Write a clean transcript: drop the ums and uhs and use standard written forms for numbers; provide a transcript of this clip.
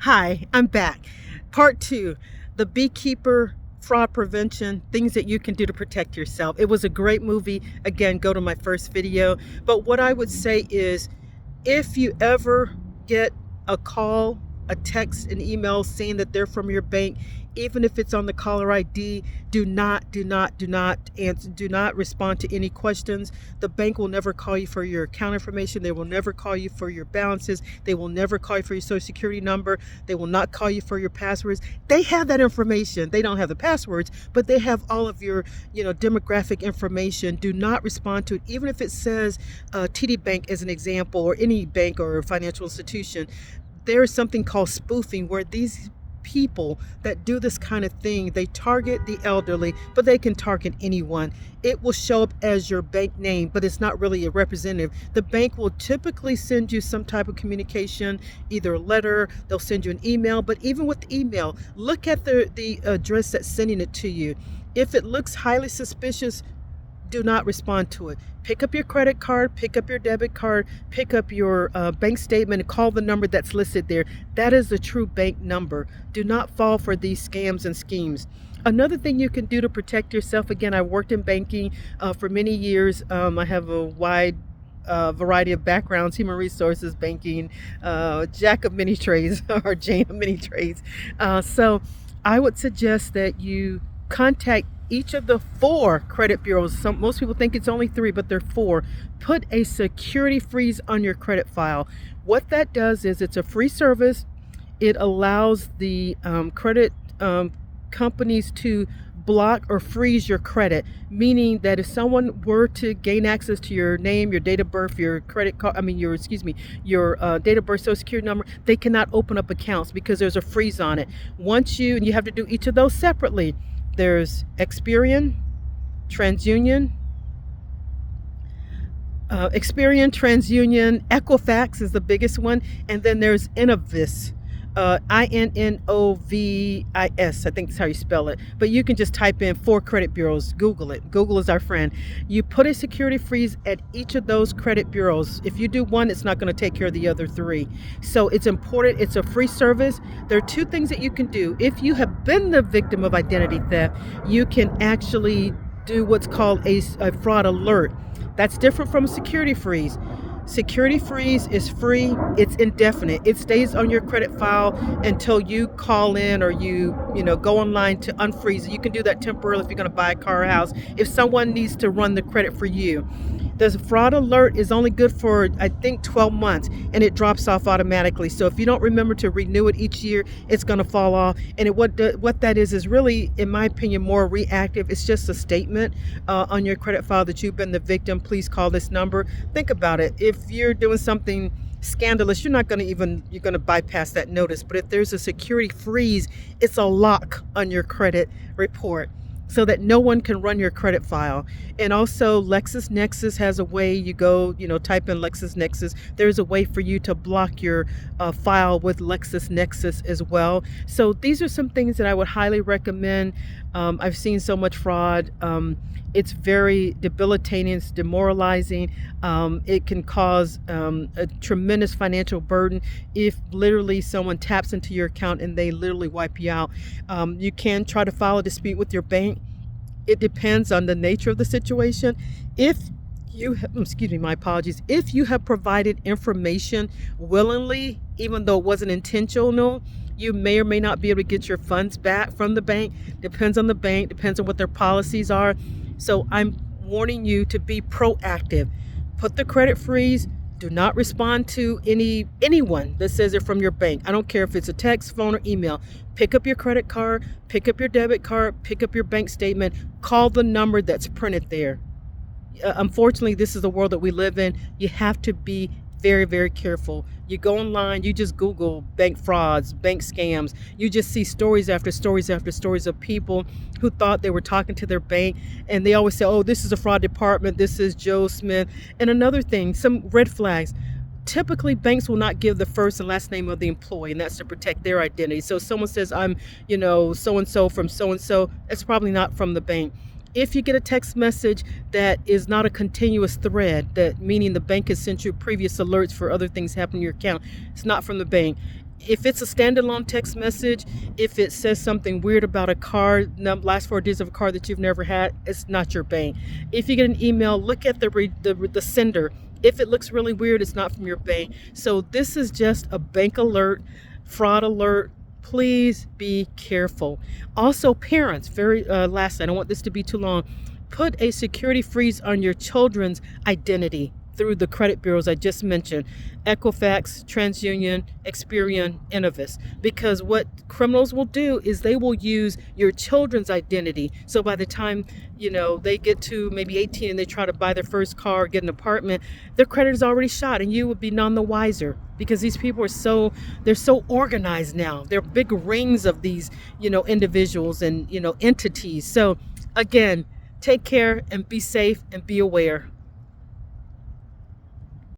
Hi, I'm back. Part two, the beekeeper fraud prevention, things that you can do to protect yourself. It was a great movie. Again, go to my first video. But what I would say is if you ever get a call, a text, an email saying that they're from your bank, even if it's on the caller ID, do not answer, do not respond to any questions. The bank will never call you for your account information. They will never call you for your balances. They will never call you for your social security number. They will not call you for your passwords. They have that information. They don't have the passwords, but they have all of your, demographic information. Do not respond to it, even if it says TD Bank as an example, or any bank or financial institution. There is something called spoofing, where these people that do this kind of thing, they target the elderly, but they can target anyone. It will show up as your bank name, but it's not really a representative. The bank will typically send you some type of communication, either a letter, they'll send you an email, but even with the email, look at the address that's sending it to you. If it looks highly suspicious, do not respond to it. Pick up your credit card, pick up your debit card, pick up your bank statement, and call the number that's listed there. That is the true bank number. Do not fall for these scams and schemes. Another thing you can do to protect yourself, again, I worked in banking for many years. I have a wide variety of backgrounds: human resources, banking, jack of many trades, or Jane of many trades. So I would suggest that you contact each of the 4 credit bureaus. Most people think it's only 3, but they're 4. Put a security freeze on your credit file. What that does is, it's a free service. It allows the credit companies to block or freeze your credit, meaning that if someone were to gain access to your name, your date of birth, your credit card, your date of birth, social security number, they cannot open up accounts because there's a freeze on it. And you have to do each of those separately. There's Experian, TransUnion, Equifax is the biggest one, and then there's Innovis, Innovis, I think that's how you spell it. But you can just type in 4 credit bureaus, Google it. Google is our friend. You put a security freeze at each of those credit bureaus. If you do one, it's not going to take care of the other 3. So it's important. It's a free service. There are 2 things that you can do. If you have been the victim of identity theft, you can actually do what's called a fraud alert. That's different from a security freeze. Security freeze is free. It's indefinite. It stays on your credit file until you call in, or you go online to unfreeze it. You can do that temporarily if you're going to buy a car or house, if someone needs to run the credit for you. The fraud alert is only good for, I think, 12 months, and it drops off automatically. So if you don't remember to renew it each year, it's going to fall off. And what that is really, in my opinion, more reactive. It's just a statement on your credit file that you've been the victim. Please call this number. Think about it. If you're doing something scandalous, you're going to bypass that notice. But if there's a security freeze, it's a lock on your credit report, so that no one can run your credit file. And also, LexisNexis has a way. You go, type in LexisNexis. There's a way for you to block your file with LexisNexis as well. So these are some things that I would highly recommend. I've seen so much fraud. It's very debilitating. It's demoralizing. It can cause a tremendous financial burden if literally someone taps into your account and they literally wipe you out. You can try to file a dispute with your bank. It depends on the nature of the situation. If you have, my apologies. If you have provided information willingly, even though it wasn't intentional, you may or may not be able to get your funds back from the bank. Depends on the bank, depends on what their policies are. So I'm warning you to be proactive. Put the credit freeze. Do not respond to anyone that says they're from your bank. I don't care if it's a text, phone, or email. Pick up your credit card, pick up your debit card, pick up your bank statement, call the number that's printed there. Unfortunately, this is the world that we live in. You have to be very, very careful. You go online, you just Google bank frauds, bank scams. You just see stories after stories after stories of people who thought they were talking to their bank, and they always say, oh, this is a fraud department, this is Joe Smith. And another thing, some red flags. Typically, banks will not give the first and last name of the employee, and that's to protect their identity. So if someone says, I'm, so-and-so from so-and-so, it's probably not from the bank. If you get a text message that is not a continuous thread, that meaning the bank has sent you previous alerts for other things happening in your account, it's not from the bank. If it's a standalone text message, if it says something weird about a car, last 4 digits of a car that you've never had, it's not your bank. If you get an email, look at the sender. If it looks really weird, it's not from your bank. So this is just a bank alert, fraud alert. Please be careful. Also, parents, very lastly, I don't want this to be too long. Put a security freeze on your children's identity through the credit bureaus I just mentioned, Equifax, TransUnion, Experian, Innovis. Because what criminals will do is they will use your children's identity. So by the time, they get to maybe 18 and they try to buy their first car, get an apartment, their credit is already shot and you would be none the wiser, because these people they're so organized now. They're big rings of these, individuals and, entities. So again, take care and be safe and be aware.